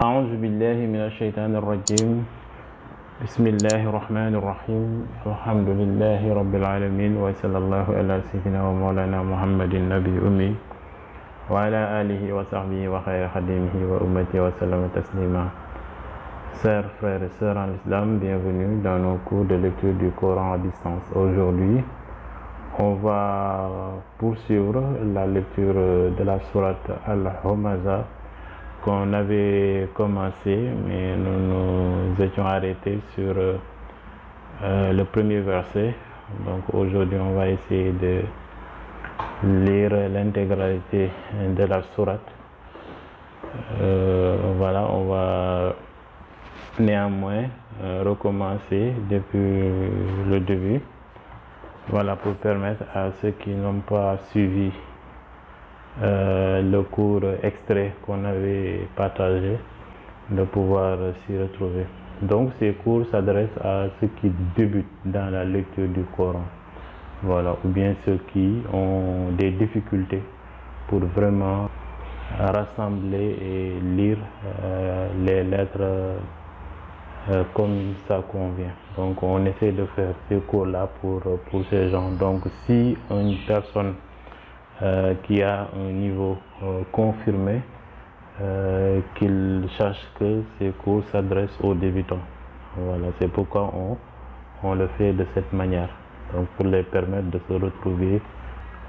أعوذ بالله من الشيطان الرجيم بسم الله الرحمن الرحيم الحمد لله رب العالمين وصلى الله على سيدنا ومولانا محمد النبي أمي وعلى آله وصحبه وخير خديمه وأمته وسلم تسليما. Chers frères et sœurs en islam, bienvenue dans nos cours de lecture du Coran à distance. Aujourd'hui, on va poursuivre la lecture de la sourate Al-Humaza qu'on avait commencé, mais nous nous étions arrêtés sur le premier verset. Donc aujourd'hui, on va essayer de lire l'intégralité de la sourate. Voilà, on va néanmoins recommencer depuis le début. Voilà, pour permettre à ceux qui n'ont pas suivi le cours extrait qu'on avait partagé de pouvoir s'y retrouver. Donc ces cours s'adressent à ceux qui débutent dans la lecture du Coran, voilà, ou bien ceux qui ont des difficultés pour vraiment rassembler et lire les lettres comme ça convient. Donc on essaie de faire ces cours-là pour ces gens. Donc si une personne qui a un niveau confirmé, qu'il sache que ces cours s'adressent aux débutants. Voilà, c'est pourquoi on le fait de cette manière, donc pour les permettre de se retrouver.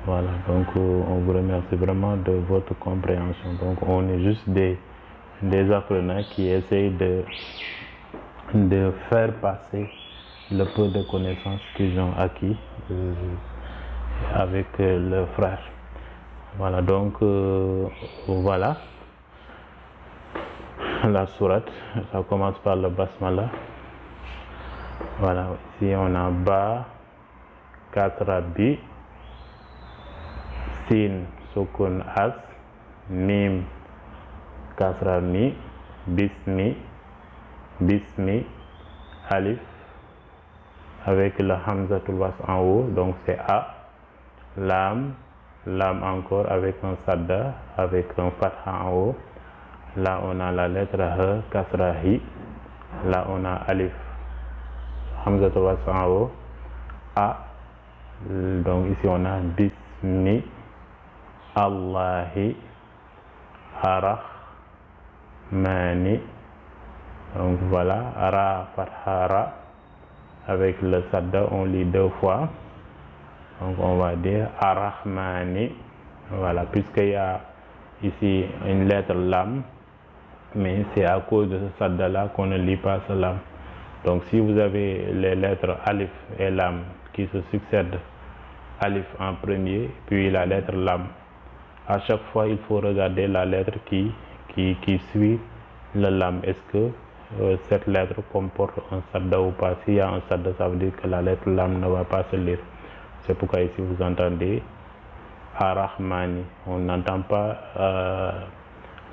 Voilà, donc on vous remercie vraiment de votre compréhension. Donc on est juste des apprenants qui essayent de faire passer le peu de connaissances qu'ils ont acquis avec leurs frères. Voilà, donc voilà la sourate. Ça commence par le basmala. Voilà, ici on a ba, kasra bi, sin sukun as, mim kasra mi, bismi, alif avec le hamzatul was en haut, donc c'est a, lam encore avec un sadda, avec un fatha en haut. Là on a la lettre he, kasra hi. Là on a alif, hamzatul was en haut, a. Donc ici on a bismi, allahi, arrahmani. Donc voilà, ra, fatha, ra. Avec le sadda on lit deux fois. Donc on va dire Ar-Rahmani, voilà, puisqu'il y a ici une lettre lam, mais c'est à cause de ce sadda là qu'on ne lit pas ce lam. Donc si vous avez les lettres alif et lam qui se succèdent, alif en premier, puis la lettre lam, à chaque fois il faut regarder la lettre qui suit le lam. Est-ce que cette lettre comporte un sadda ou pas? S'il y a un sadda, ça veut dire que la lettre lam ne va pas se lire. C'est pourquoi ici vous entendez Ar-Rahmani. On n'entend pas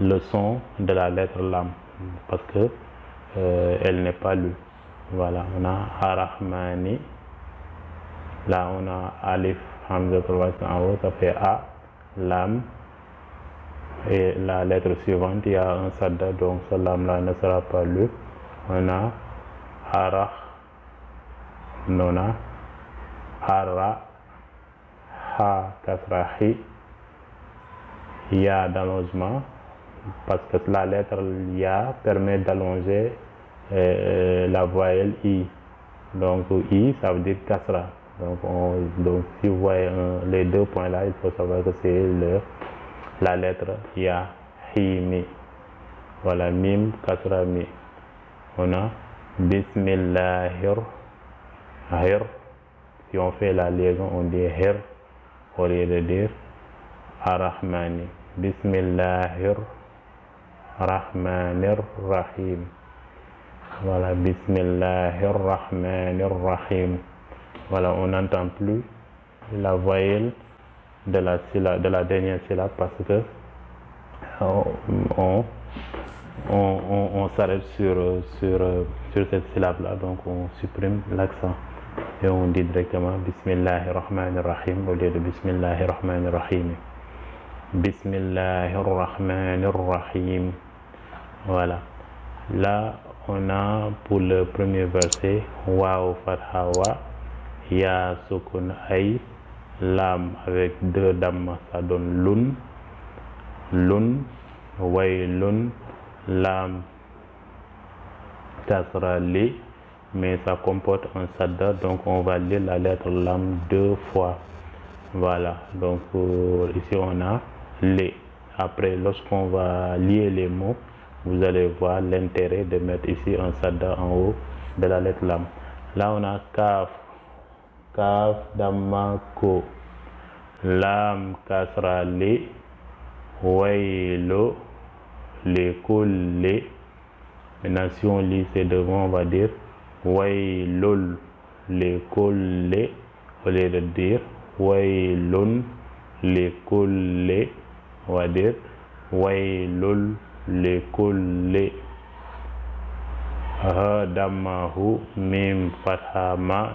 le son de la lettre lam parce que elle n'est pas lue. Voilà, on a Ar-Rahmani. Là on a alif, hamzatul wasl en haut, ça fait a, lam. Et la lettre suivante, il y a un sadda, donc ce lam là ne sera pas lu. On a arah, nona, ara, ha, kasra hi, ya d'allongement, parce que la lettre ya permet d'allonger la voyelle i. Donc i, ça veut dire kasra. Donc si vous voyez les deux points là, il faut savoir que c'est la lettre ya, hi, mi. Voilà, mim, kasra, mi. On a bismillahir, hir. Si on fait la liaison, on dit hir au lieu de dire ar-Rahmani. Bismillahir rahmanir rahim. Voilà, bismillahir rahmanir rahim. Voilà, on n'entend plus la voyelle de la dernière syllabe parce que on s'arrête sur cette syllabe là, donc on supprime l'accent et on dit directement Bismillahir Rahmanir Rahim au lieu de Bismillahir Rahmanir Rahim. Bismillahir Rahmanir Rahim. Voilà. Là, on a pour le premier verset Waw fatha wa, Ya sukun ay, Lam avec 2 damma, ça donne lun, lun, waylun, Lam kasra li, mais ça comporte un sadda, donc on va lire la lettre lam 2 fois. Voilà, donc ici on a les. Après, lorsqu'on va lier les mots, vous allez voir l'intérêt de mettre ici un sadda en haut de la lettre lam. Là on a kaf, kaf damma ko, lam kasra li, waylo li kulli. Maintenant si on lit ces devant, on va dire waylul li kulli, au lieu de dire waylun li kulli, on va dire waylul li kulli. Ha dammahu, mim fatha ma,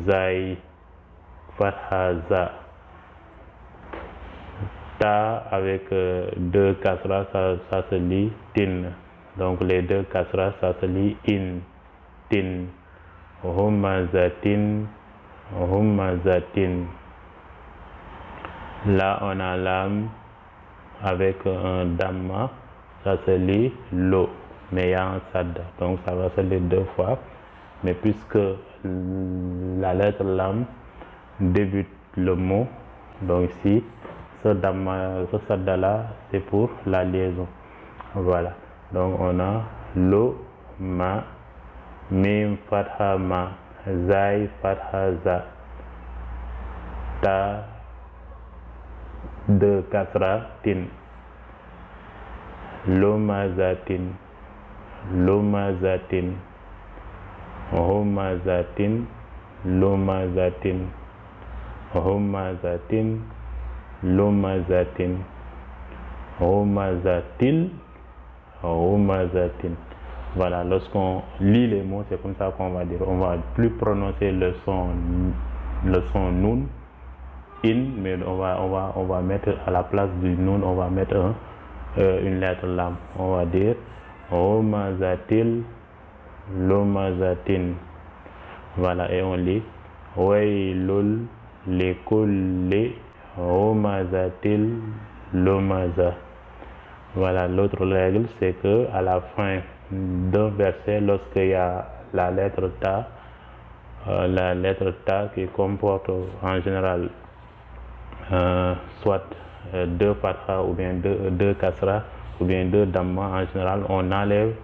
zay fatha za. Ta avec 2 kasra, ça se lit tin. Donc les 2 kasra, ça se lit in, tin. Humazatin, humazatin. Là on a lam avec un damma, ça se lit lo, mais il y a un sadda, donc ça va se lire 2 fois. Mais puisque la lettre lam débute le mot, donc ici ce damma, ce sadda là, c'est pour la liaison. Voilà, donc on a lo ma, mim fatha ma, zay fatha za, ta 2 kasra tin, lumazatin, lumazatin, humazatin, lumazatin, humazatin, lumazatin, humazatil, humazatin. Voilà, lorsqu'on lit les mots, c'est comme ça qu'on va dire. On va plus prononcer le son nun, in, mais on va mettre à la place du nun, on va mettre une lettre lam. On va dire humazatil, lumazatin. Voilà, et on lit waylul likulli humazatil lumaza. Voilà, l'autre règle, c'est que à la fin d'un verset, lorsqu'il y a la lettre ta qui comporte en général soit 2 fatha ou bien 2 kasra ou bien 2 damma, en général on enlève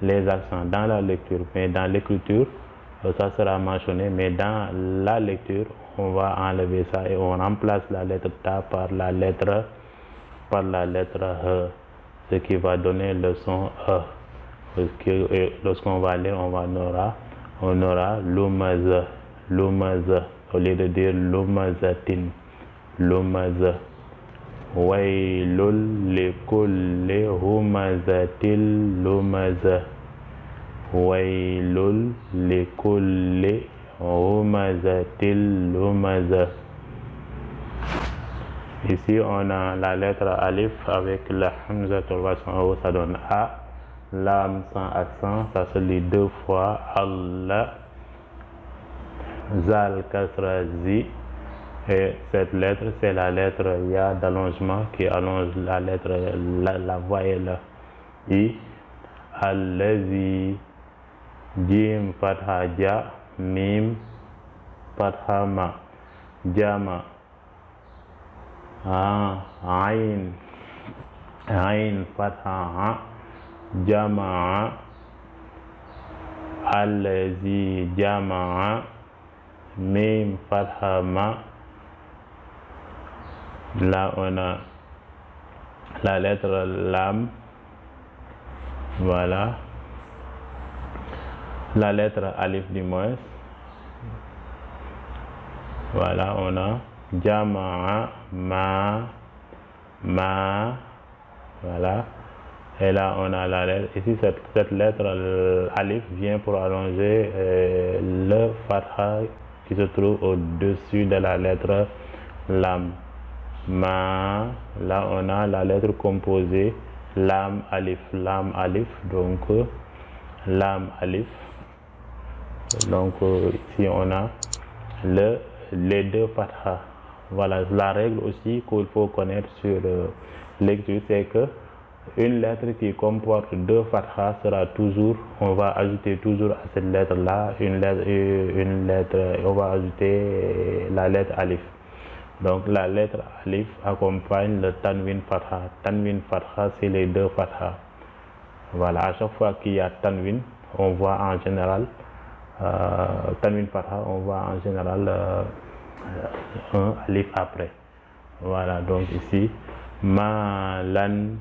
les accents dans la lecture, mais dans l'écriture ça sera mentionné, mais dans la lecture on va enlever ça et on remplace la lettre ta par la lettre he, ce qui va donner le son e. Lorsqu'on va lire, on aura lumaza, lumaza, au lieu de dire lumazatin, lumaza. Waylul likulli humazatil lumaza, waylul likulli humazatil lumaza. Ici on a la lettre alif avec la hamzatul wasl en haut, ça donne a. Lam sans accent, ça se lit 2 fois, Allah. Zal kasra zi, et cette lettre c'est la lettre ya d'allongement qui allonge la lettre, la voyelle i. Allazi, jim fatha ja, mim fatha ma, jama. Ain, ain fatha ha, jamaa, allazi jamaa, mim fatha ma. Là on a la lettre lam, voilà, la lettre alif du moins, voilà, on a jamaa, ma, voilà. Et là on a la lettre, ici cette lettre alif vient pour allonger le fatha qui se trouve au-dessus de la lettre lam. Ma, là on a la lettre composée lam alif, donc lam alif. Donc ici on a les deux fatha. Voilà, la règle aussi qu'il faut connaître sur lecture, c'est que une lettre qui comporte deux fatha sera toujours, on va ajouter toujours à cette lettre là une lettre, on va ajouter la lettre alif. Donc la lettre alif accompagne le tanwin fatha. Tanwin fatha, c'est les deux fatha. Voilà, à chaque fois qu'il y a tanwin, on voit en général tanwin fatha, on voit en général un alif après. Voilà, donc ici malan,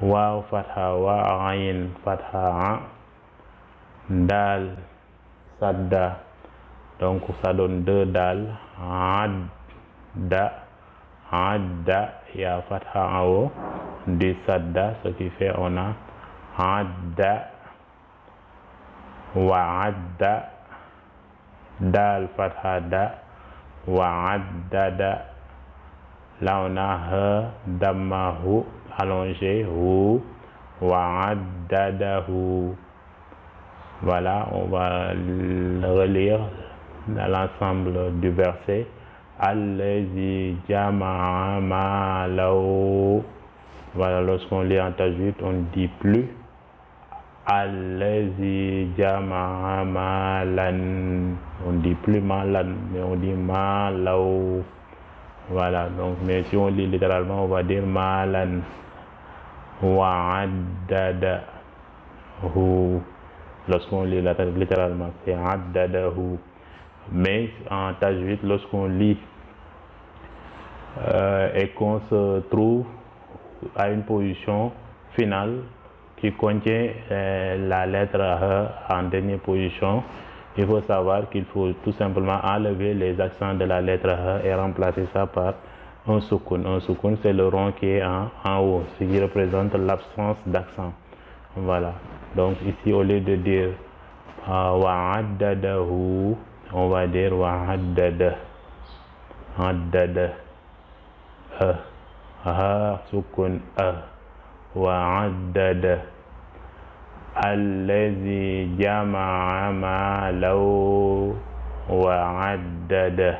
waaw fatha wa, ayn fatha, dal sadda, donc ça donne deux dal, adda, il y a fatha en haut du sadda, ce qui fait on a adda wa adda, dal fatha da, wa addada. Là on a he, damma hu, allongé hu, wa addadahu. Voilà, on va relire dans l'ensemble du verset. Allazi jama'a malahu. Voilà, lorsqu'on lit en tajwid, on ne dit plus Allazi jama'a malan. On ne dit plus malan, mais on dit malahu. Voilà, donc, mais si on lit littéralement, on va dire malan. Wa addadahu. Lorsqu'on lit littéralement, c'est addadahu. Mais en tajwid, lorsqu'on lit et qu'on se trouve à une position finale qui contient la lettre H en dernière position, il faut savoir qu'il faut tout simplement enlever les accents de la lettre H et remplacer ça par un sukun. Un sukun, c'est le rond qui est en haut, ce qui représente l'absence d'accent. Voilà. Donc ici, au lieu de dire wa'addadahu, on va dire wa'addada. Addada. Sukun wa'addada. Allazi jama'a malahu wa'addada.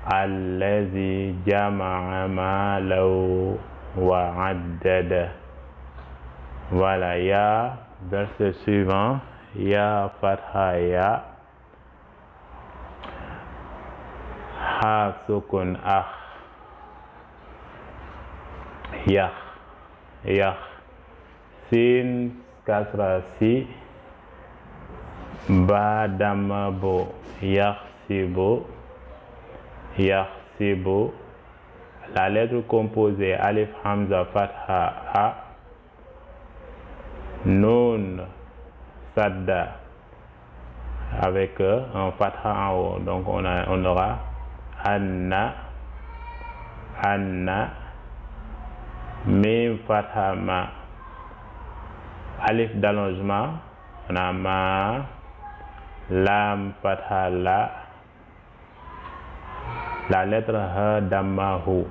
Allazi jama'a malahu wa'addada. Voilà, ya, verset suivant, ya fatha ya, ha sukun yah, sin kasra si, ba damma bo, yahsibu, la lettre composée alif hamza fatha a, nun sadda avec un fatha en haut, donc on aura anna, mim fatha ma, alif d'allongement, on a ma, lam fatha la, la lettre ha damma hu,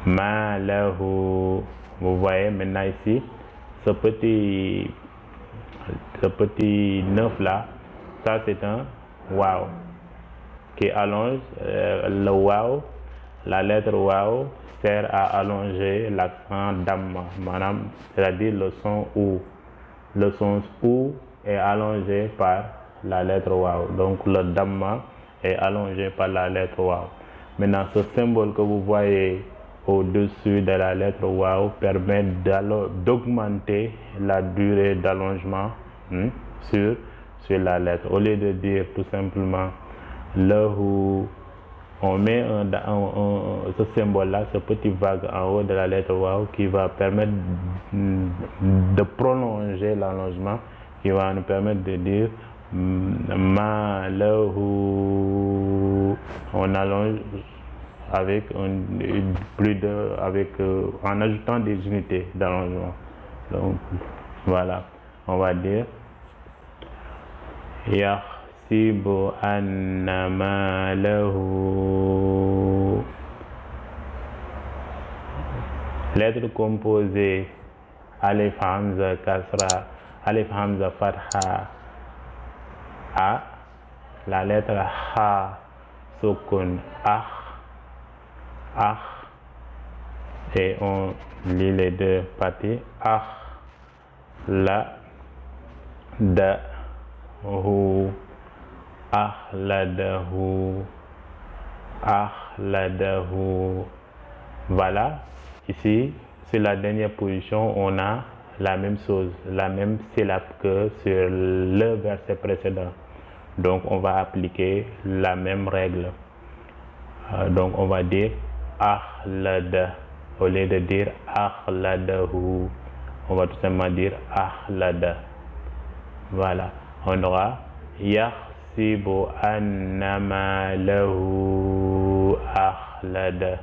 ma lahu. Vous voyez maintenant ici ce petit neuf là, ça c'est un waw qui allonge le waw. La lettre waw sert à allonger l'accent damma, madame, c'est-à-dire le son ou. Le son ou est allongé par la lettre waw, donc le damma est allongé par la lettre waw. Maintenant, ce symbole que vous voyez au-dessus de la lettre waw permet d'augmenter la durée d'allongement sur la lettre. Au lieu de dire tout simplement lahu, on met ce symbole là, ce petit vague en haut de la lettre waw qui va permettre de prolonger l'allongement, qui va nous permettre de dire ma lahu. On allonge avec en ajoutant des unités d'allongement. Donc voilà, on va dire yahsibu anna ma lahu Lettres composées alif hamza kasra, alif hamza fatha a, la lettre ha sukun ah, et on lit les deux parties la da hu ahladahu. Voilà, ici sur la dernière position on a la même chose, la même syllabe que sur le verset précédent, donc on va appliquer la même règle. Donc on va dire ahlada au lieu de dire ahladahu, on va tout simplement dire ahlada. Voilà, on aura yahsibu annama lahu ahlada,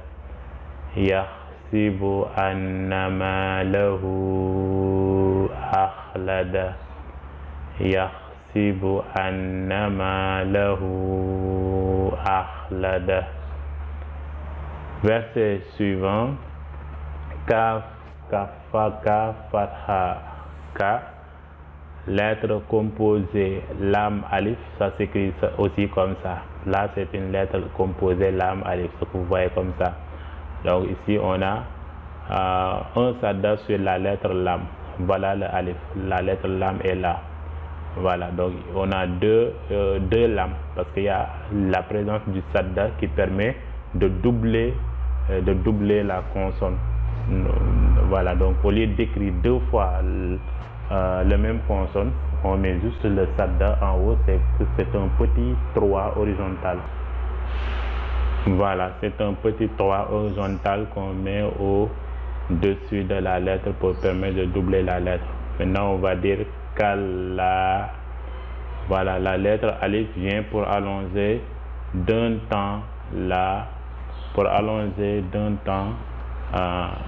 yahsibu annama lahu ahlada, yahsibu annama lahu ahlada. Verset suivant, kaf kafaka fatha ka, lettre composée lam alif, ça s'écrit aussi comme ça. Là c'est une lettre composée lam alif, ce que vous voyez comme ça. Donc ici on a un sadda sur la lettre lam, voilà le alif, la lettre lam est là. Voilà, donc on a deux lam parce qu'il y a la présence du sadda qui permet de doubler la consonne. Voilà, donc au lieu d'écrire deux fois le même consonne, on met juste le sadda en haut, c'est un petit 3 horizontal. Voilà, c'est un petit 3 horizontal qu'on met au dessus de la lettre pour permettre de doubler la lettre. Maintenant on va dire kalla. Voilà, la lettre alif vient pour allonger d'un temps la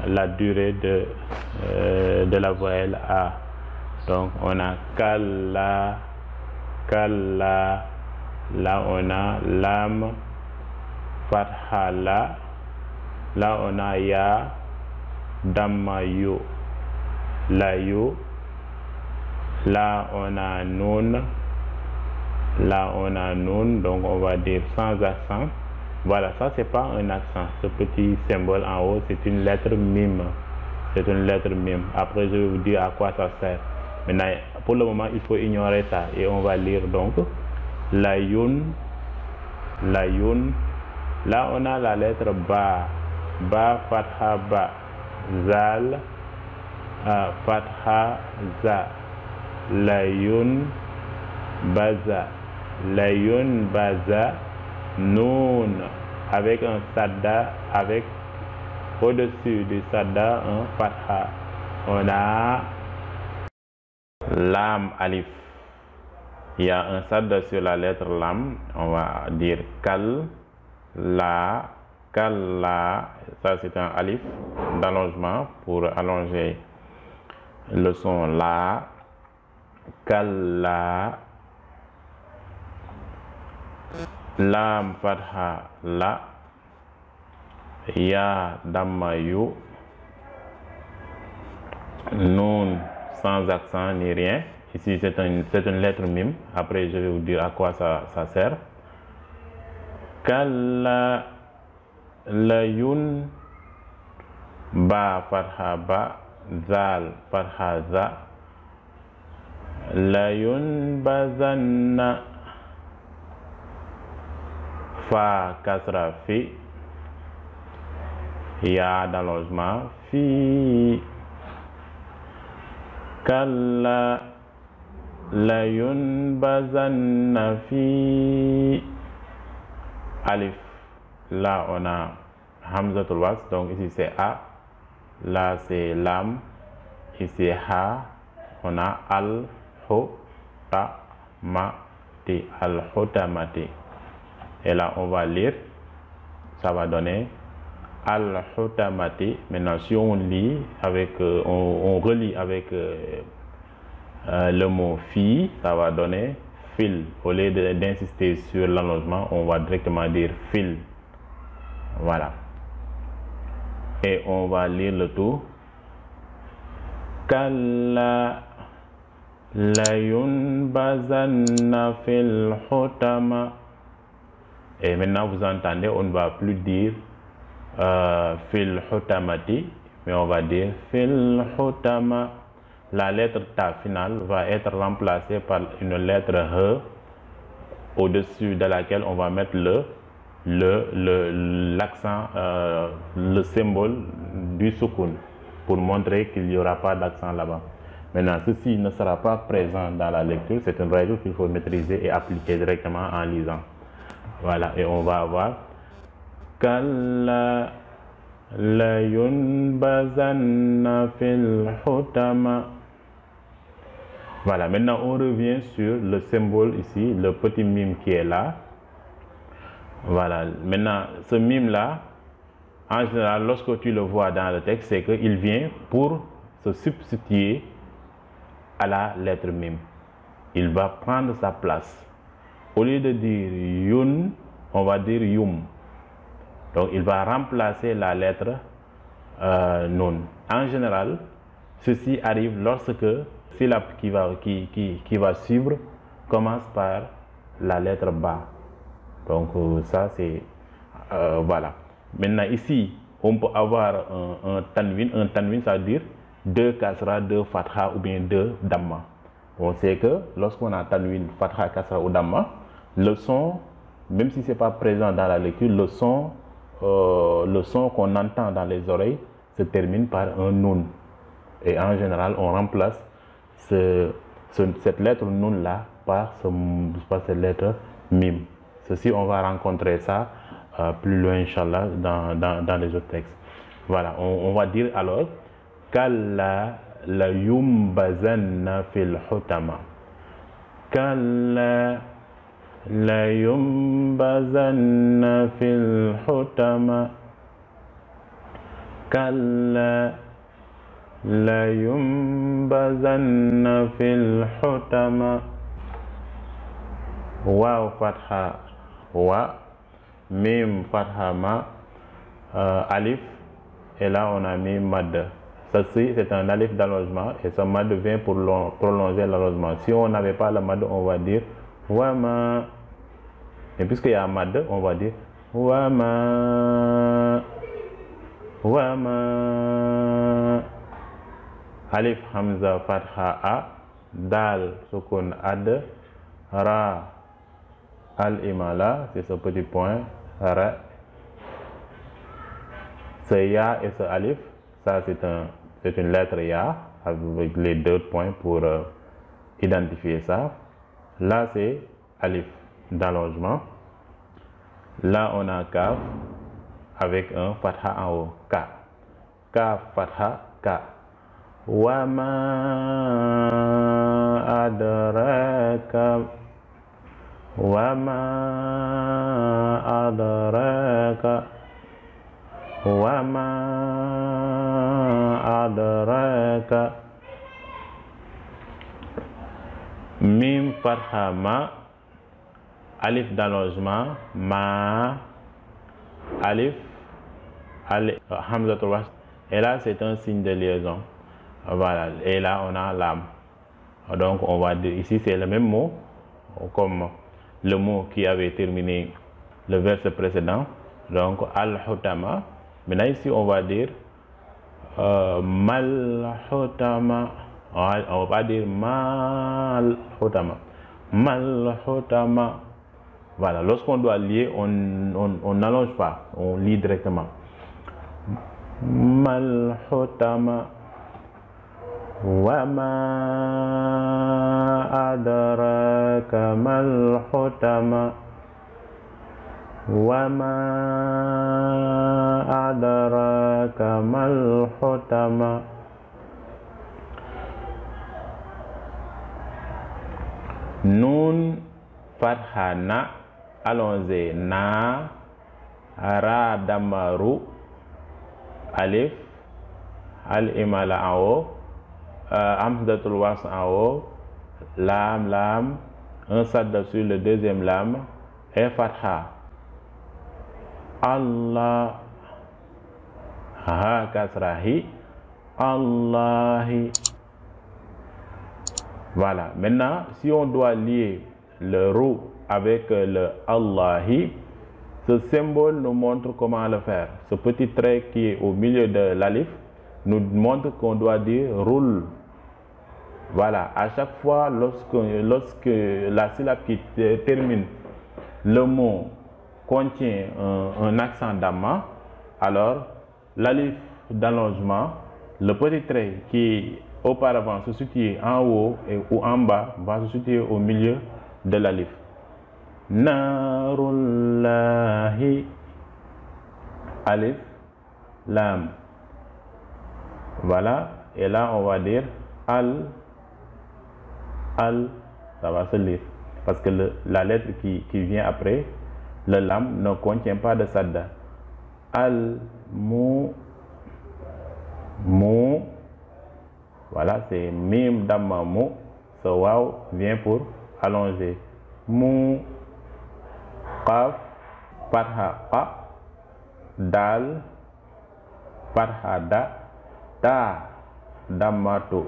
la durée de la voyelle A. Donc on a kalla, kalla, là on a lam fatha la, là on a ya damma yu, la yu, là on a nun, là on a nun, donc on va dire sans accent. Voilà, ça c'est pas un accent, ce petit symbole en haut c'est une lettre mime, c'est une lettre mime. Après je vais vous dire à quoi ça sert. Maintenant pour le moment il faut ignorer ça et on va lire donc la yun, la yun. Là on a la lettre ba, ba fatha ba, zal fatha za, la yun baza, la yun baza, nun avec un sadda, avec au-dessus du sadda un fatha. On a lam alif, il y a un sadda sur la lettre lam, on va dire kal la, kalla, ça c'est un alif d'allongement pour allonger le son la, kalla, lam fatha la, ya damma yu, nun sans accent ni rien. Ici c'est une lettre mime, après je vais vous dire à quoi ça sert. Kalla layun, ba fatha ba, zal fatha za, layun bazanna, fa kasra fi, ya d'allongement fi, kalla layun bazanna fi, alif, là on a hamzatul wasl, donc ici c'est a, là c'est lam, ici ha, on a al hu ta ma ti, al hutamati, et là on va lire, ça va donner al hutamati. Maintenant si on lit avec on relit avec le mot fi, ça va donner fil. Au lieu d'insister sur l'allongement, on va directement dire fil. Voilà. Et on va lire le tout. Kalla layunbazanna fil hutama. Et maintenant vous entendez, on ne va plus dire fil hutamati, mais on va dire fil hutama. La lettre ta finale va être remplacée par une lettre he au-dessus de laquelle on va mettre l'accent, le symbole du soukoun pour montrer qu'il n'y aura pas d'accent là-bas. Maintenant, ceci ne sera pas présent dans la lecture, c'est une règle qu'il faut maîtriser et appliquer directement en lisant. Voilà, et on va avoir Kalla layunbazanna fil hutama. Voilà, maintenant on revient sur le symbole ici, le petit mime qui est là. Voilà, maintenant ce mime là, en général, lorsque tu le vois dans le texte, c'est qu'il vient pour se substituer à la lettre mime. Il va prendre sa place. Au lieu de dire yun, on va dire yum. Donc il va remplacer la lettre nun. En général, ceci arrive lorsque syllabe qui va suivre commence par la lettre ba. Donc ça c'est voilà. Maintenant ici on peut avoir un tanwin. Un tanwin, ça veut dire 2 kasra, 2 fatha ou bien 2 damma. On sait que lorsqu'on a tanwin, fatha, kasra ou damma, le son, même si c'est pas présent dans la lecture, le son qu'on entend dans les oreilles se termine par un nun. Et en général on remplace cette lettre nun là par cette lettre mim. Ceci, on va rencontrer ça plus loin, Inch'Allah, dans les autres textes. Voilà, on va dire alors Kalla layumbazanna fil hutama. Kalla layumbazanna fil hutama. Kalla layumbazanna fil hutama. Waw fatha wa, mim fatha ma, alif, et là on a mis mad. Ceci c'est un alif d'allongement et ce mad vient pour prolonger l'allongement. Si on n'avait pas le mad, on va dire wama. Et puisqu'il y a mad, on va dire wama. Wama. Alif hamza fatha a, dal sukun ad, ra al-imala, c'est ce petit point, ra. Ce ya et ce alif, ça c'est une lettre ya avec les 2 points pour identifier ça. Là c'est alif d'allongement. Là on a kaf avec un fatha en haut, ka. Kaf fatha ka. Wama adraka. Wama adraka. Wama adraka. Mim fatha ma, alif d'allongement ma, alif hamzatul wasl, et là c'est un signe de liaison. Voilà, et là on a lam. Donc on va dire ici c'est le même mot comme le mot qui avait terminé le verset précédent, donc al-hutama. Maintenant ici on va dire mal-hutama. On va pas dire mal-hutama. Mal-hutama. Voilà, lorsqu'on doit lier, on n'allonge pas, on lit directement. Mal-hutama. Wama adraka mal-hutama. Wama adraka mal-hutama. Nun fatha na, allongé na, ra damaru, alif, al-imala en haut, hamzatul wasl en haut, lam, un sadda sur le deuxième lam, et fatha. Allah, ha kasra hi, Allahi. Voilà. Maintenant, si on doit lier le roux avec le Allahi, ce symbole nous montre comment le faire. Ce petit trait qui est au milieu de l'alif nous montre qu'on doit dire roule. Voilà. À chaque fois, lorsque la syllabe qui termine le mot contient un accent damma, alors l'alif d'allongement, le petit trait qui auparavant se situait en haut ou en bas, va se situer au milieu de l'alif. Narullahi, alif, lam. Voilà, et là on va dire al, ça va se lire. Parce que la lettre qui vient après, le lam, ne contient pas de sadda. Al, mu, voilà, c'est mim damma mu. Ce waw vient pour allonger. Mu, qaf, fatha qa, dal, fatha da, ta, dammatu,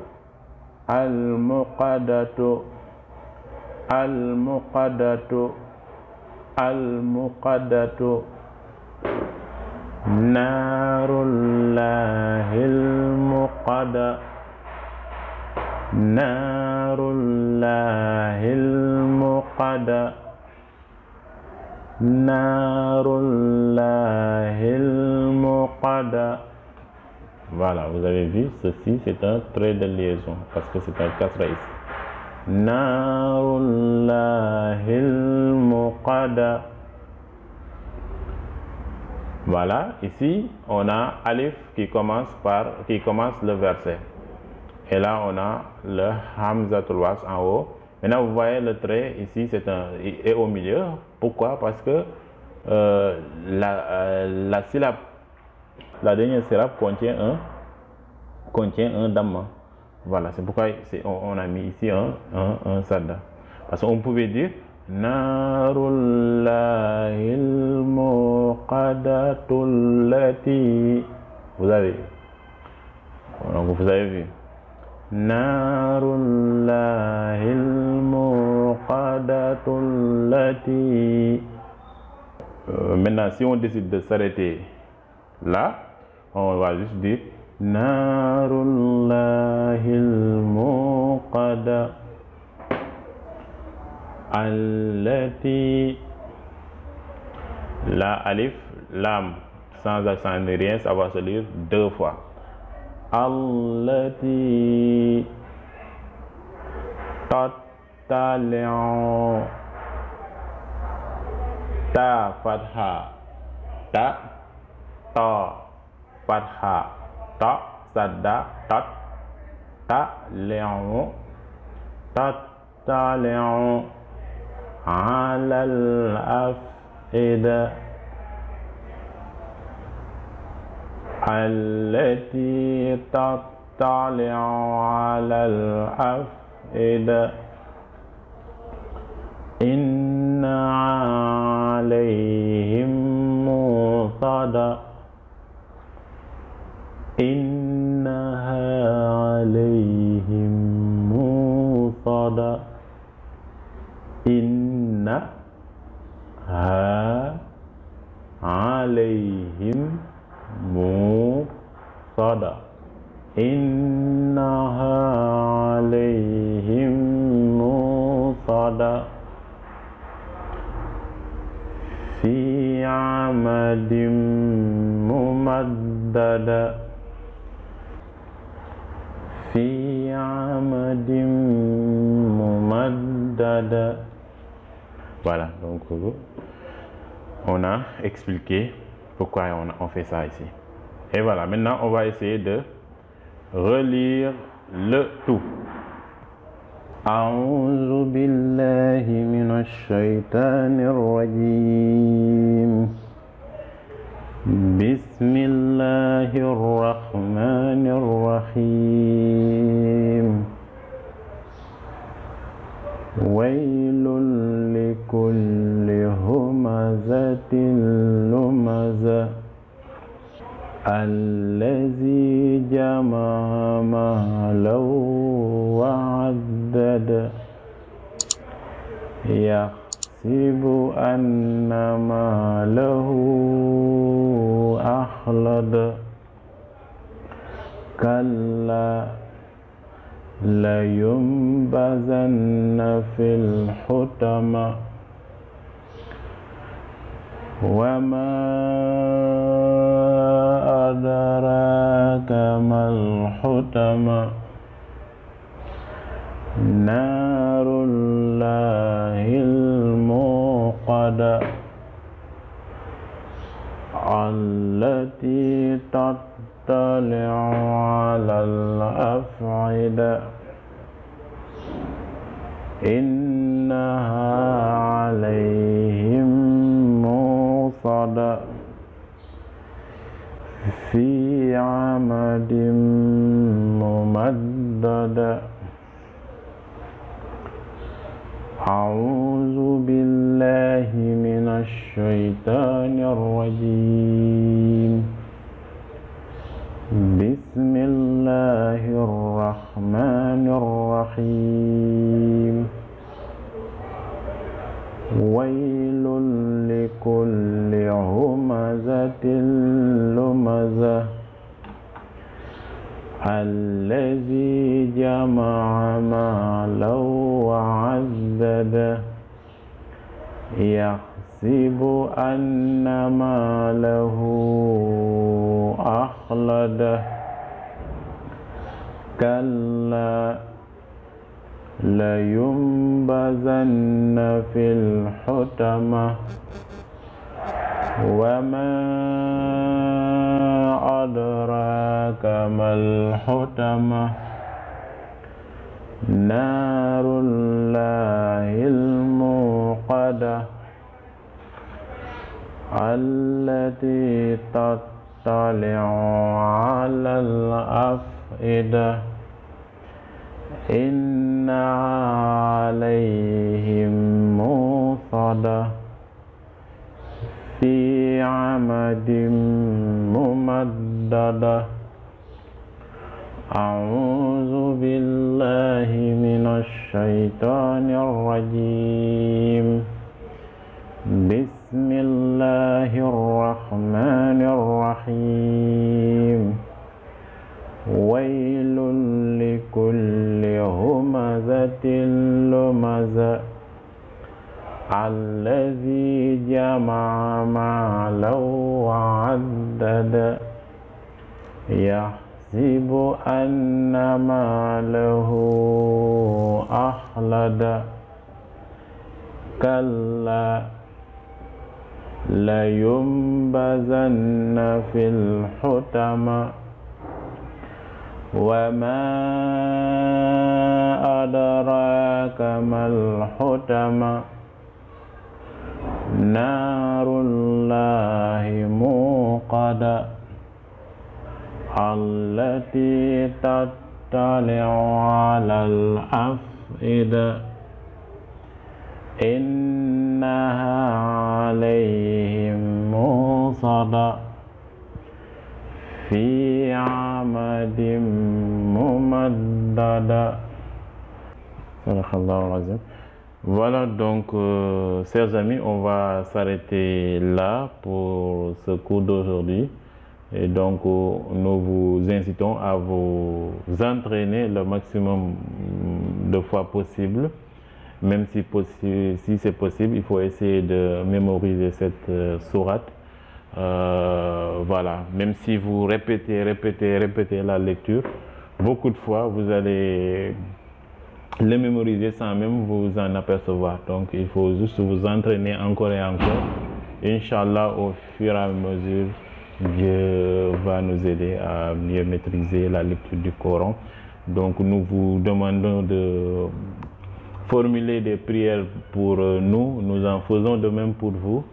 al muqaddatu, narullahil muqada, Voilà, vous avez vu, ceci c'est un trait de liaison parce que c'est un kasra ici. Narullahil muqada. Voilà, ici on a alif qui commence le verset. Et là on a le hamzatul wasl en haut. Maintenant vous voyez le trait ici est au milieu. Pourquoi? Parce que la syllabe, la dernière syllabe contient un damma. Voilà, c'est pourquoi on a mis ici un sadda. Parce qu'on pouvait dire narullahil muqadatul lati. Vous avez vu. Narullahil muqadatul lati. Maintenant, si on décide de s'arrêter là, on va juste dire narullahil muqada allati. La alif, lam, sans accent ni rien, ça va se lire 2 fois. Allati tattali'u, ta fatha ta, fatha ta, sadda tat, li'u, tattali'u alal af'ida, allati tattali'u alal af'ida, inna alayhim muqtada, innaha alayhim muqtada, innaha alayhim muqtada, innaha alayhim muqtada, fi amadim mumaddada, fi amadim mumaddada. Voilà, donc on a expliqué pourquoi on fait ça ici. Et voilà, maintenant on va essayer de relire le tout. A'udhu billahi minash shaitanir rajim. Bismillahir rahmanir rahim. Waylun likulli humazatin lumaza. الذي جمع مالا وعدد يحسب أن ماله أخلد كلا لينبذن في الحطمة وما أدراك ما الحطمة نار الله الموقدة التي تطلع على الأفئدة إنها عليهم موصدة في عمد ممددة أعوذ بالله من الشيطان الرجيم بسم الله الرحمن الرحيم ويل لكل همزة لمزة الذي جمع مالا وعدد يحسب أن ماله أخلده كلا لينبذن في الحطمة وما أدراك ما الحطمة نار الله الموقدة التي تطلع على الأفئدة إنها عليهم موصدة في عمد ممددة أعوذ بالله من الشيطان الرجيم بسم الله الرحمن الرحيم ويل لكل همزة لمزة الذي جمع مالا وعدد يحسب أن ماله أخلد كلا لينبذن في الحطمة وما أدراك ما الحطمة نار الله موقدة التي تطلع على الأفئدة إنها عليهم موصدة في عمد ممددة. Voilà donc chers amis, on va s'arrêter là pour ce cours d'aujourd'hui et donc nous vous incitons à vous entraîner le maximum de fois possible. Même si c'est possible, il faut essayer de mémoriser cette sourate. Voilà, même si vous répétez la lecture, beaucoup de fois, vous allez le mémoriser sans même vous en apercevoir. Donc, il faut juste vous entraîner encore et encore. Inch'Allah, au fur et à mesure, Dieu va nous aider à mieux maîtriser la lecture du Coran. Donc, nous vous demandons de formuler des prières pour nous. Nous en faisons de même pour vous.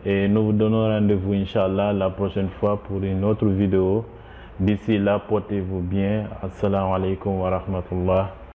Et nous vous donnons rendez-vous, Inch'Allah, la prochaine fois pour une autre vidéo. D'ici là, portez-vous bien. Assalamu alaikum wa rahmatullah.